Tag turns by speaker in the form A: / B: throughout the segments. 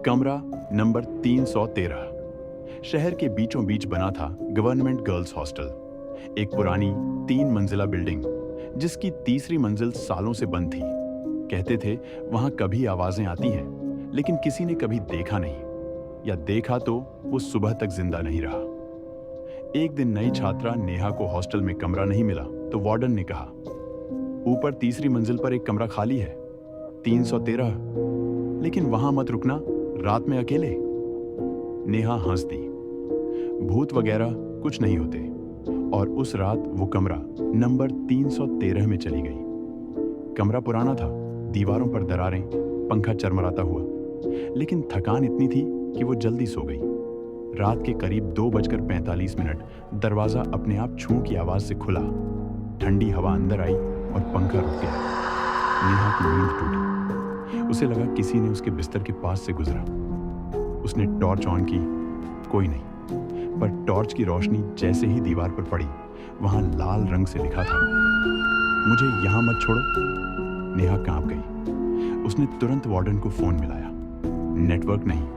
A: कमरा नंबर 313। शहर के बीचों बीच बना था गवर्नमेंट गर्ल्स हॉस्टल। एक पुरानी 3 मंजिला बिल्डिंग जिसकी तीसरी मंजिल सालों से बंद थी। कहते थे वहां कभी आवाजें आती हैं, लेकिन किसी ने कभी देखा नहीं, या देखा तो वो सुबह तक जिंदा नहीं रहा। एक दिन नई छात्रा नेहा को हॉस्टल में कमरा नहीं मिला तो वार्डन ने कहा, ऊपर तीसरी मंजिल पर एक कमरा खाली है, 313, लेकिन वहां मत रुकना, रात में अकेले। नेहा हंस दी। भूत वगैरह कुछ नहीं होते। और उस रात वो कमरा नंबर 313 में चली गई। कमरा पुराना था, दीवारों पर दरारें, पंखा चरमराता हुआ, लेकिन थकान इतनी थी कि वो जल्दी सो गई। रात के करीब 2:45 दरवाजा अपने आप छू की आवाज से खुला। ठंडी हवा अंदर आई और पंखा रुक गया। नेहा की नींद टूटी। उसे लगा किसी ने उसके बिस्तर के पास से गुजरा। उसने टॉर्च ऑन की, कोई नहीं, पर टॉर्च की रोशनी जैसे ही दीवार पर पड़ी, वहां लाल रंग से लिखा था, मुझे यहां मत छोड़ो। नेहा कांप गई। उसने तुरंत वार्डन को फोन मिलाया। नेटवर्क नहीं।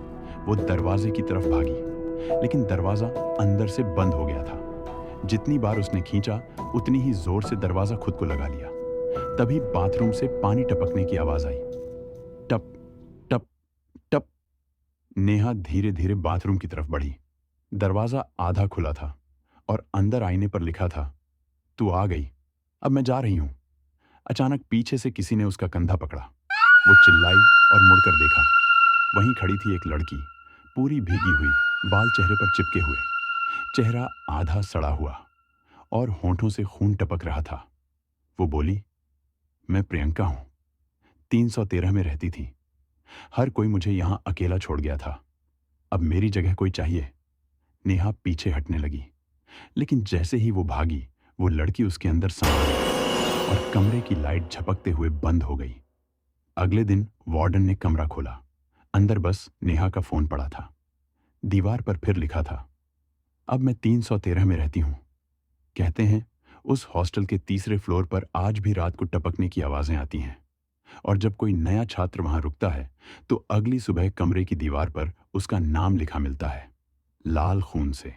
A: वो दरवाजे की तरफ भागी, लेकिन दरवाजा अंदर से बंद हो गया था। जितनी बार उसने खींचा, उतनी ही जोर से दरवाजा खुद को लगा लिया। तभी बाथरूम से पानी टपकने की आवाज आई। टप टप टप। नेहा धीरे धीरे बाथरूम की तरफ बढ़ी। दरवाजा आधा खुला था और अंदर आईने पर लिखा था, तू आ गई, अब मैं जा रही हूं। अचानक पीछे से किसी ने उसका कंधा पकड़ा। वो चिल्लाई और मुड़कर देखा। वहीं खड़ी थी एक लड़की, पूरी भीगी हुई, बाल चेहरे पर चिपके हुए, चेहरा आधा सड़ा हुआ और होंठों से खून टपक रहा था। वो बोली, मैं प्रियंका हूं, 313 में रहती थी। हर कोई मुझे यहां अकेला छोड़ गया था। अब मेरी जगह कोई चाहिए। नेहा पीछे हटने लगी, लेकिन जैसे ही वो भागी, वो लड़की उसके अंदर समा गई और कमरे की लाइट झपकते हुए बंद हो गई। अगले दिन वार्डन ने कमरा खोला। अंदर बस नेहा का फोन पड़ा था। दीवार पर फिर लिखा था, अब मैं 313 में रहती हूं। कहते हैं उस हॉस्टल के तीसरे फ्लोर पर आज भी रात को टपकने की आवाजें आती हैं, और जब कोई नया छात्र वहां रुकता है तो अगली सुबह कमरे की दीवार पर उसका नाम लिखा मिलता है, लाल खून से।